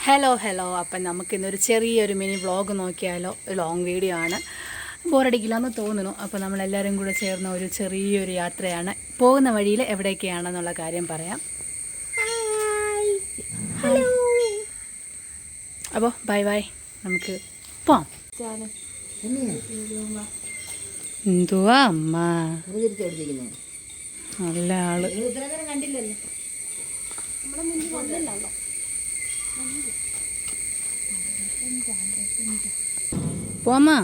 Hello അപ്പം നമുക്കിന്നൊരു ചെറിയൊരു മിനി വ്ളോഗ് നോക്കിയാലോ. ലോങ് വീഡിയോ ആണ്, ബോറടിക്കില്ലെന്ന് തോന്നുന്നു. അപ്പോൾ നമ്മളെല്ലാവരും കൂടെ ചേർന്ന ഒരു ചെറിയൊരു യാത്രയാണ്. പോകുന്ന വഴിയിൽ എവിടെയൊക്കെയാണെന്നുള്ള കാര്യം പറയാം. അപ്പോൾ ബൈ നമുക്ക് പോവാം. എന്തുവാ അമ്മ നല്ല ആള് കണ്ടില്ലല്ലോ. പോമാ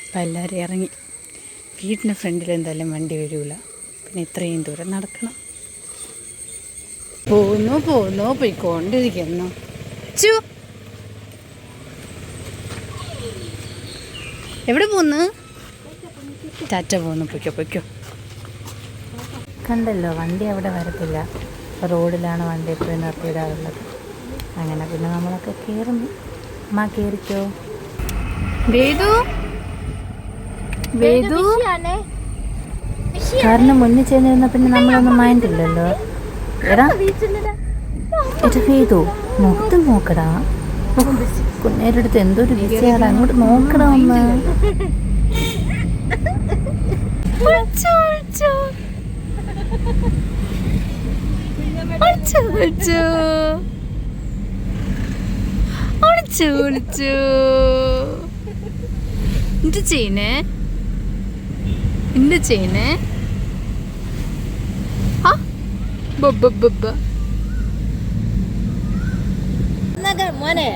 അപ്പം എല്ലാവരും ഇറങ്ങി. വീടിൻ്റെ ഫ്രണ്ടിൽ എന്തായാലും വണ്ടി വരില്ല, പിന്നെ ഇത്രയും ദൂരം നടക്കണം. പോയിക്കൊണ്ടിരിക്കുന്നു. എവിടെ പോന്ന്? ടാറ്റ പോന്നു. പൊയ്ക്കോ. കണ്ടല്ലോ, വണ്ടി അവിടെ വരത്തില്ല. റോഡിലാണ് വണ്ടി എപ്പോഴും നിർത്തിയിടാറുള്ളത്. അങ്ങനെ പിന്നെ നമ്മളൊക്കെ കയറുന്നു. അമ്മ കയറിക്കോ. വേദു കാരണം മുന്നിൽ ചെന്നിരുന്ന പിന്നെ നമ്മളൊന്നും മൈൻഡില്ലല്ലോ. എടാ വേദു മുഖത്ത് നോക്കടാ. കുന്നേരുടെ അടുത്ത് എന്തൊരു ബിസിയാടാ. അങ്ങോട്ട് നോക്കടാ ഒന്ന്. എന്ത് ചെയ്യുന്നേ? മോനെ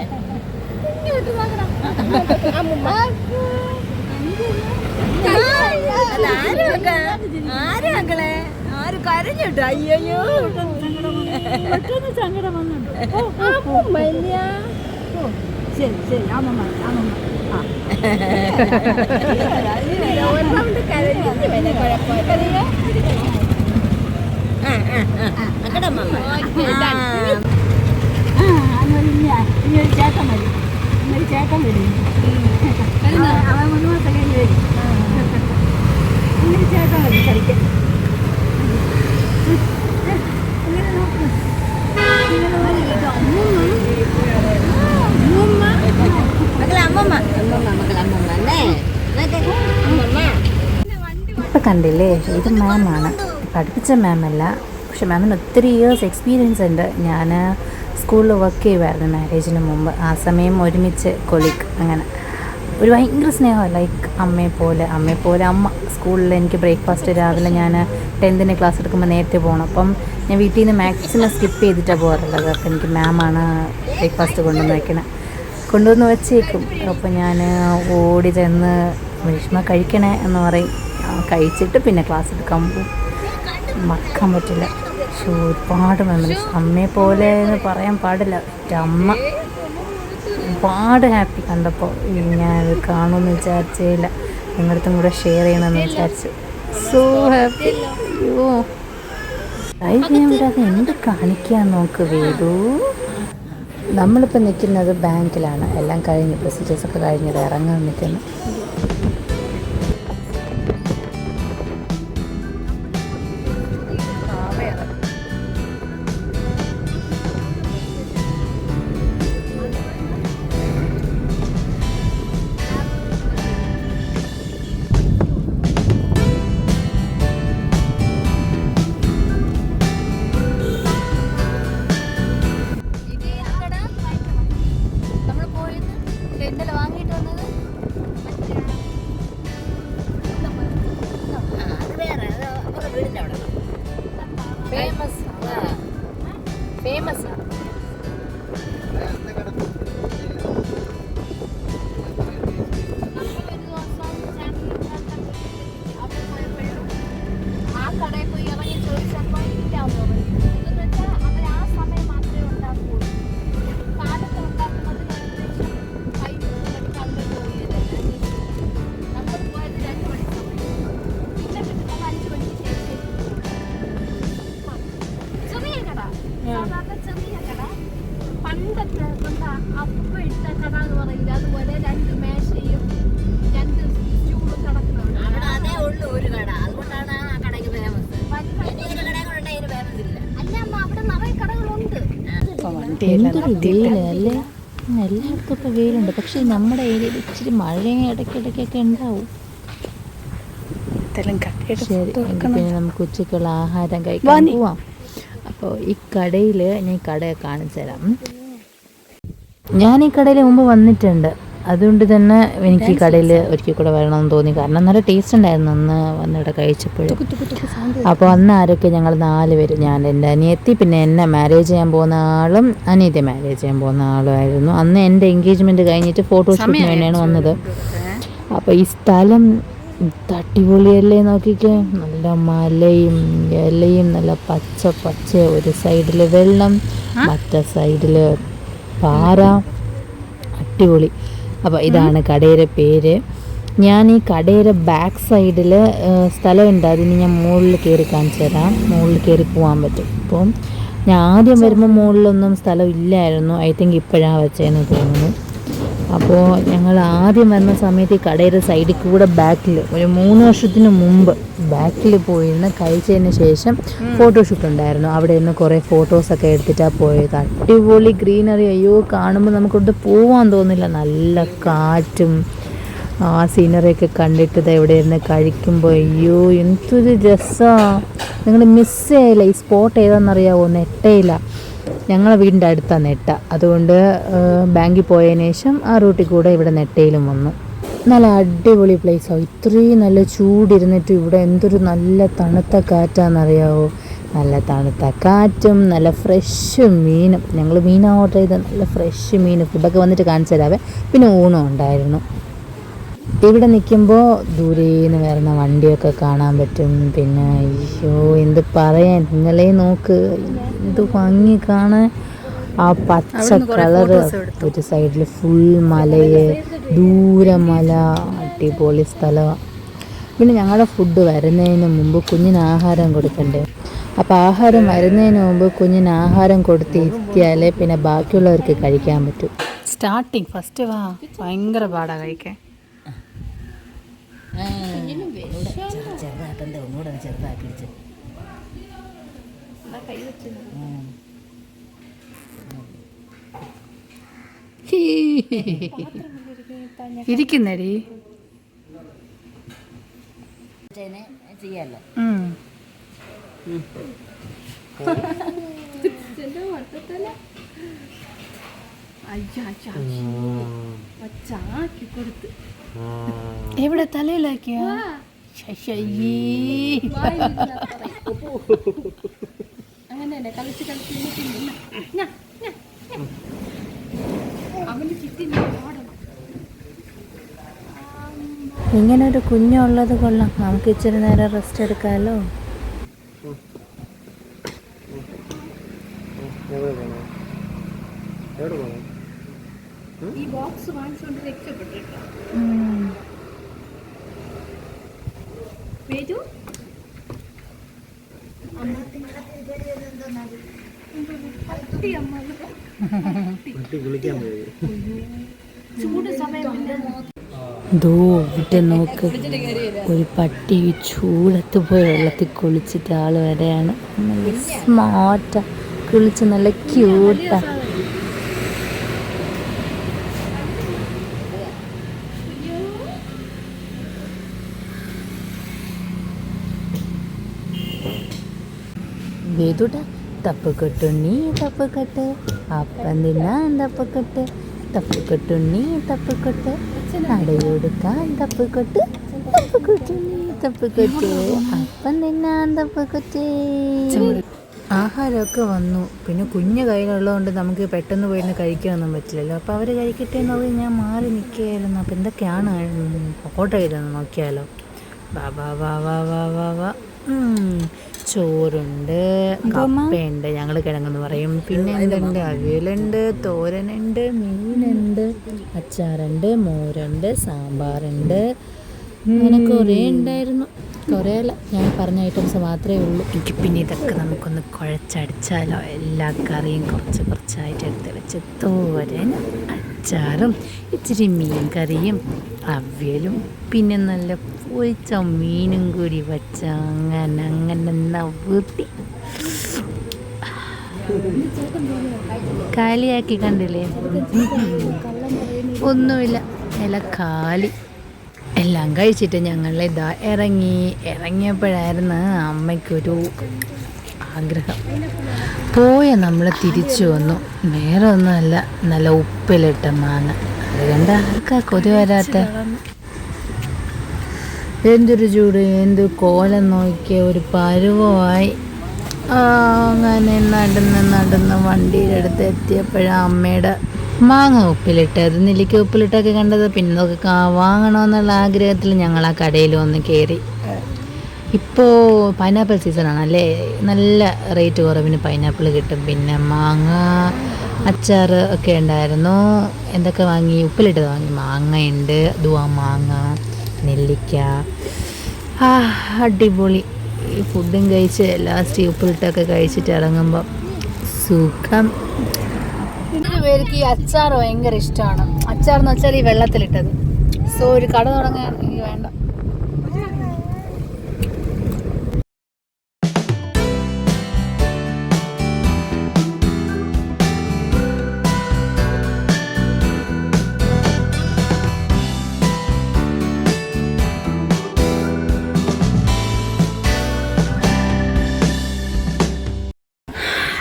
ആര് കരഞ്ഞിട്ടോ? അയ്യോ സങ്കടം വന്നുണ്ട്. ശരി അമ്മ ചേട്ടൻ വരും. അവൻ 3 മാസം കഴിഞ്ഞ് വരും. ചേട്ടൻ വരും കളിക്കാൻ. ഇപ്പം കണ്ടില്ലേ, ഇത് മാമാണ്. പഠിപ്പിച്ച മാമല്ല, പക്ഷെ മാമിന് ഒത്തിരി ഇയേഴ്സ് എക്സ്പീരിയൻസ് ഉണ്ട്. ഞാൻ സ്കൂളിൽ വർക്ക് ചെയ്യുമായിരുന്നു മാരേജിന് മുമ്പ്. ആ സമയം ഒരുമിച്ച് കൊളീഗ്. അങ്ങനെ ഒരു ഭയങ്കര സ്നേഹമാണ്. ലൈക്ക് അമ്മയെപ്പോലെ അമ്മ സ്കൂളിൽ എനിക്ക് ബ്രേക്ക്ഫാസ്റ്റ് രാവിലെ ഞാൻ 10th ക്ലാസ് എടുക്കുമ്പോൾ നേരത്തെ പോകണം. അപ്പം ഞാൻ വീട്ടിൽ നിന്ന് മാക്സിമം സ്കിപ്പ് ചെയ്തിട്ടാണ് പോകാറുള്ളത്. അപ്പോൾ എനിക്ക് മാമാണ് ബ്രേക്ക്ഫാസ്റ്റ് കൊണ്ടുവന്ന് വെച്ചേക്കും. അപ്പോൾ ഞാൻ ഓടി ചെന്ന് വിഷ്മ കഴിക്കണേ എന്ന് പറയും. കഴിച്ചിട്ട് പിന്നെ ക്ലാസ് എടുക്കാൻ പോകും. മറക്കാൻ പറ്റില്ല. പക്ഷേ ഒരുപാട് മെമ്മറീസ്. അമ്മയെപ്പോലെ എന്ന് പറയാൻ പാടില്ല. അമ്മ ഒരുപാട് ഹാപ്പി കണ്ടപ്പോൾ. ഞാനത് കാണുമെന്ന് വിചാരിച്ചേ ഇല്ല. നിങ്ങളടുത്തും കൂടെ ഷെയർ ചെയ്യണമെന്ന് വിചാരിച്ചു. So happy. അയ്യോ അത് എന്ത് കാണിക്കാൻ നോക്ക് വേദു. നമ്മളിപ്പോൾ നിൽക്കുന്നത് ബാങ്കിലാണ്. എല്ലാം കഴിഞ്ഞ് പ്രൊസീജിയേഴ്സൊക്കെ കഴിഞ്ഞത് ഇറങ്ങാൻ നിൽക്കുന്നു. ഫേമസ് ആ കടയിൽ പോയി ഇറങ്ങി ചോദിച്ചപ്പോൾ അവർ ആ സമയം മാത്രമേ ഉണ്ടാക്കുകയുള്ളൂ. കാലത്ത് ഉണ്ടാക്കുന്നത് ഏകദേശം 5 മണിക്കാളുകൾ തോന്നിയത്. നമ്മൾ പോയത് 2 മണി സമയം. പിന്നെ കിട്ടുന്നത് 5 മണിക്ക് ശേഷം. ചെറിയ കട, സാധാരണ ചെറിയ കട. പണ്ടത്തെ അപ്പ ഇട്ട കട എന്ന് പറയില്ല, അതുപോലെ 2 മേശയും 2 സ്റ്റൂളും കിടക്കുന്നുണ്ട്. അതേ ഉള്ളൂ ഒരു കട. അതുകൊണ്ടാണ് ആ കടയ്ക്ക് ഫേമസ്. കടയിൽ കൊണ്ടുണ്ടെങ്കിൽ ഫേമസ് ഇല്ല. എന്തൊരു വെയിലല്ലേ. എല്ലായിടത്തും ഇപ്പോൾ വെയിലുണ്ട്, പക്ഷേ നമ്മുടെ ഏരിയയിൽ ഇച്ചിരി മഴയും ഇടയ്ക്കിടയ്ക്കൊക്കെ ഉണ്ടാവും. ശരി, പിന്നെ നമുക്ക് ഉച്ചയ്ക്കുള്ള ആഹാരം കഴിക്കാൻ പോവാം. അപ്പോൾ ഈ കടയിൽ ഞാൻ കട കാണിച്ചു തരാം. ഞാൻ ഈ കടയിൽ മുമ്പ് വന്നിട്ടുണ്ട്, അതുകൊണ്ട് തന്നെ എനിക്ക് ഈ കടയിൽ ഒരിക്കൽ കൂടെ വരണമെന്ന് തോന്നി. കാരണം നല്ല ടേസ്റ്റ് ഉണ്ടായിരുന്നു അന്ന് വന്നിവിടെ കഴിച്ചപ്പോൾ. അപ്പോൾ അന്ന് ആരൊക്കെ, ഞങ്ങൾ 4 പേര്, ഞാൻ, എൻ്റെ അനിയത്തി, പിന്നെ എന്നെ മാരേജ് ചെയ്യാൻ പോകുന്ന ആളും അനിയത്തി മാരേജ് ചെയ്യാൻ പോകുന്ന ആളുമായിരുന്നു. അന്ന് എൻ്റെ എൻഗേജ്മെൻറ്റ് കഴിഞ്ഞിട്ട് ഫോട്ടോഷൂട്ടിന് വേണ്ടിയാണ് വന്നത്. അപ്പോൾ ഈ സ്ഥലം അടിപൊളിയല്ലേ, നോക്കിക്കേ. നല്ല മലയും ഇലയും, നല്ല പച്ച ഒരു സൈഡിൽ വെള്ളം, മറ്റേ സൈഡിൽ പാറ, അടിപൊളി. അപ്പോൾ ഇതാണ് കടയുടെ പേര്. ഞാൻ ഈ കടയുടെ ബാക്ക് സൈഡിൽ സ്ഥലമുണ്ട്, അതിന് ഞാൻ മുകളിൽ കയറി കാണിച്ചു തരാം. മുകളിൽ കയറി പോകാൻ പറ്റും. അപ്പം ഞാൻ ആദ്യം വരുമ്പോൾ മുകളിലൊന്നും സ്ഥലം ഇല്ലായിരുന്നു. ഐ തിങ്ക് ഇപ്പോഴാണ് വെച്ചതെന്ന് തോന്നുന്നു. അപ്പോൾ ഞങ്ങൾ ആദ്യം വരുന്ന സമയത്ത് ഈ കടയുടെ സൈഡിൽ കൂടെ ബാക്കിൽ ഒരു 3 വർഷത്തിന് മുമ്പ് ബാക്കിൽ പോയിരുന്ന് കഴിച്ചതിന് ശേഷം ഫോട്ടോഷൂട്ട് ഉണ്ടായിരുന്നു. അവിടെ നിന്ന് കുറേ ഫോട്ടോസൊക്കെ എടുത്തിട്ടാണ് പോയത്. അടിപൊളി ഗ്രീനറി, അയ്യോ കാണുമ്പോൾ നമുക്കൊട്ട് പോകാൻ തോന്നില്ല. നല്ല കാറ്റും ആ സീനറിയൊക്കെ കണ്ടിട്ട് ഇവിടെ ഇരുന്ന് കഴിക്കുമ്പോൾ അയ്യോ എന്തൊരു രസമാണ്. നിങ്ങൾ മിസ് ചെയ്യില്ല. ഈ സ്പോട്ട് ഏതാണെന്നറിയാവോ? നെട്ടയില. ഞങ്ങളെ വീടിൻ്റെ അടുത്താണ് നെട്ട. അതുകൊണ്ട് ബാങ്കിൽ പോയതിന് ശേഷം ആ റൂട്ടിൽ കൂടെ ഇവിടെ നെട്ടയിലും വന്നു. നല്ല അടിപൊളി പ്ലേസാണ്. ഇത്രയും നല്ല ചൂടിരുന്നിട്ട് ഇവിടെ എന്തൊരു നല്ല തണുത്ത കാറ്റാണെന്നറിയാവോ? നല്ല തണുത്ത കാറ്റും നല്ല ഫ്രഷ് മീനും. ഞങ്ങൾ മീനാണ് ഓർഡർ ചെയ്തത്. നല്ല ഫ്രഷ് മീൻ. ഫുഡൊക്കെ വന്നിട്ട് കാണിച്ചു തരാവേ. പിന്നെ ഊണും ഉണ്ടായിരുന്നു. ഇവിടെ നിൽക്കുമ്പോൾ ദൂരേന്ന് വരുന്ന വണ്ടിയൊക്കെ കാണാൻ പറ്റും. പിന്നെ അയ്യോ എന്ത് പറയാൻ, നിങ്ങളെ നോക്ക്, എന്ത് ഭംഗി കാണാൻ. ആ പച്ച കളറ്, ഒരു സൈഡിൽ ഫുൾ മലയെ, ദൂരെ മല, അടിപൊളി സ്ഥലമാണ്. പിന്നെ ഞങ്ങളുടെ ഫുഡ് വരുന്നതിന് മുമ്പ് കുഞ്ഞിന് ആഹാരം കൊടുക്കണ്ടേ. അപ്പോൾ ആഹാരം വരുന്നതിന് മുമ്പ് കുഞ്ഞിന് ആഹാരം കൊടുത്തിരുത്തിയാലേ പിന്നെ ബാക്കിയുള്ളവർക്ക് കഴിക്കാൻ പറ്റും. സ്റ്റാർട്ടിങ് ഫസ്റ്റ് ഭയങ്കര പാടാണ് കഴിക്കാൻ. ചെറുതാക്കണ്ടേ, ഒന്നുകൂടെ ചെറുതാക്കി വെച്ച്. ഇരിക്കുന്നേടി ചെയ്യാലോ. എവിടെ തലയിലാക്കിയ അങ്ങനെ കളിച്ച് അവന്റെ ചുറ്റി ഇങ്ങനൊരു കുഞ്ഞുള്ളത് കൊള്ളാം. നമുക്ക് ഇച്ചിരി നേരം റെസ്റ്റ് എടുക്കാമല്ലോ. ഈ ബോക്സ് വാങ്ങിച്ചുകൊണ്ട് രക്ഷപ്പെട്ടിട്ടോ. വേദു ചൂട് സമയം ഇവിടെ നോക്ക്, ഒരു പട്ടി ചൂടത്ത് പോയി വെള്ളത്തിൽ കുളിച്ചിട്ട് ആൾ വരെയാണ്. നല്ല സ്മാർട്ടാ, കുളിച്ച് നല്ല ക്യൂട്ടാ. വേദുടാ തപ്പുകൊട്ടുണ്ണി തപ്പുകൊട്ട്, അപ്പം തിന്നാൻ തപ്പുകൊട്ട്, തപ്പുകൊട്ടുണ്ണി തപ്പുകൊട്ട്, അടയൊടുക്കാൻ തപ്പുകൊട്ട്, തപ്പുകൊട്ടുണ്ണി തപ്പുകൊട്ട്, അപ്പം തിന്നാൻ തപ്പുകൊട്ട്. ആഹാരമൊക്കെ വന്നു. പിന്നെ കുഞ്ഞ് കയ്യിലുള്ളതുകൊണ്ട് നമുക്ക് പെട്ടെന്ന് പോയിരുന്ന് കഴിക്കാനൊന്നും പറ്റില്ലല്ലോ. അപ്പോൾ അവർ കഴിക്കട്ടെ എന്ന് പറഞ്ഞ് ഞാൻ മാറി നിൽക്കുകയായിരുന്നു. അപ്പോൾ എന്തൊക്കെയാണ് ഓർഡർ ചെയ്തതെന്ന് നോക്കിയാലോ. വാ വാ വാ വാ വാ വാ വാ. ചോറുണ്ട്, കപ്പയുണ്ട്, ഞങ്ങൾ കിഴങ്ങെന്ന് പറയും. പിന്നെ എന്തുണ്ട്, അവിയലുണ്ട്, തോരനുണ്ട്, മീനുണ്ട്, അച്ചാറുണ്ട്, മോരുണ്ട്, സാമ്പാറുണ്ട്, അങ്ങനെ കുറേ ഉണ്ടായിരുന്നു. കുറേ അല്ല, ഞാൻ പറഞ്ഞ ഐറ്റംസ് മാത്രമേ ഉള്ളൂ. എനിക്ക് പിന്നെ ഇതൊക്കെ നമുക്കൊന്ന് കുഴച്ചടിച്ചാലോ. എല്ലാ കറിയും കുറച്ച് കുറച്ചായിട്ട് എടുത്ത് വെച്ച് തോരൻ, അച്ചാറും, ഇച്ചിരി മീൻ കറിയും, അവിയലും, പിന്നെ നല്ല പൊരിച്ച മീനും കൂടി വെച്ച അങ്ങനെ നവൃത്തി. കാലിയാക്കി കണ്ടില്ലേ? ഒന്നുമില്ല, എല്ലാം കാലി. എല്ലാം കഴിച്ചിട്ട് ഞങ്ങൾ ഇതാ ഇറങ്ങിയപ്പോഴായിരുന്നു അമ്മയ്ക്കൊരു ആഗ്രഹം. പോയ നമ്മൾ തിരിച്ചു വന്നു. വേറെ ഒന്നുമല്ല, നല്ല ഉപ്പിലിട്ട മാങ്ങ. അതുകൊണ്ട് ആർക്കാ കൊതി വരാത്ത? എന്തൊരു ചൂട്, എന്ത് കോലം നോക്കിയ ഒരു പരുവമായി. അങ്ങനെ നടന്ന് വണ്ടിയുടെ അടുത്ത് എത്തിയപ്പോഴാണ് അമ്മയുടെ മാങ്ങ ഉപ്പിലിട്ട്, അത് നെല്ലിക്ക ഉപ്പിലിട്ടൊക്കെ കണ്ടത്. പിന്നെ അതൊക്കെ വാങ്ങണമെന്നുള്ള ആഗ്രഹത്തിൽ ഞങ്ങൾ ആ കടയിൽ വന്ന് കയറി. ഇപ്പോൾ പൈനാപ്പിൾ സീസണാണല്ലേ, നല്ല റേറ്റ് കുറവിന് പൈനാപ്പിൾ കിട്ടും. പിന്നെ മാങ്ങ അച്ചാർ ഒക്കെ ഉണ്ടായിരുന്നു. എന്തൊക്കെ വാങ്ങി? ഉപ്പിലിട്ടത് വാങ്ങി. മാങ്ങയുണ്ട്, ദുവാ മാങ്ങ, നെല്ലിക്ക. അടിപൊളി. ഈ ഫുഡും കഴിച്ച് ലാസ്റ്റ് ഉപ്പിലിട്ടൊക്കെ കഴിച്ചിട്ട് ഇറങ്ങുമ്പം സുഖം. ഇതിന് പേർക്ക് ഈ അച്ചാർ ഭയങ്കര ഇഷ്ടമാണ്. അച്ചാർ എന്ന് വെച്ചാൽ ഈ വെള്ളത്തിലിട്ടത്. സോ ഒരു കട തുടങ്ങാൻ എനിക്ക് വേണ്ട.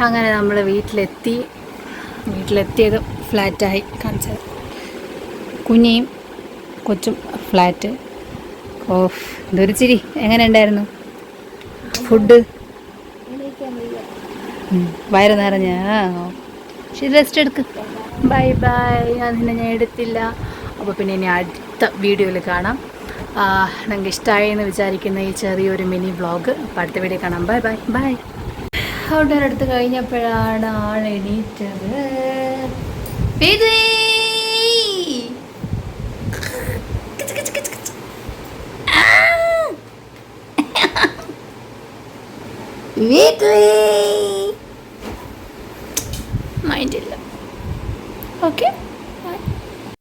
അങ്ങനെ നമ്മൾ വീട്ടിലെത്തിയത് ഫ്ലാറ്റായി കാണിച്ചത്. കുഞ്ഞിയും കൊച്ചും ഫ്ലാറ്റ്. ഓഫ്, ഇതൊരു ചിരി. എങ്ങനെ ഉണ്ടായിരുന്നു ഫുഡ്? വയറ് നിറഞ്ഞ? ശരി, റെസ്റ്റ് എടുക്ക്. Bye bye. അതിനെ ഞാൻ എടുത്തില്ല. അപ്പോൾ പിന്നെ ഇനി അടുത്ത വീഡിയോയിൽ കാണാം. നിങ്ങൾക്ക് ഇഷ്ടമായി എന്ന് വിചാരിക്കുന്ന ഈ ചെറിയൊരു മിനി വ്ളോഗ്. അപ്പോൾ അടുത്ത വീഡിയോ കാണാം. Bye bye bye. ഔട്ട്ഡോർ എടുത്ത് കഴിഞ്ഞപ്പോഴാണ് ആൾ എണീറ്റത്. മൈൻഡില്ല. ഓക്കെ.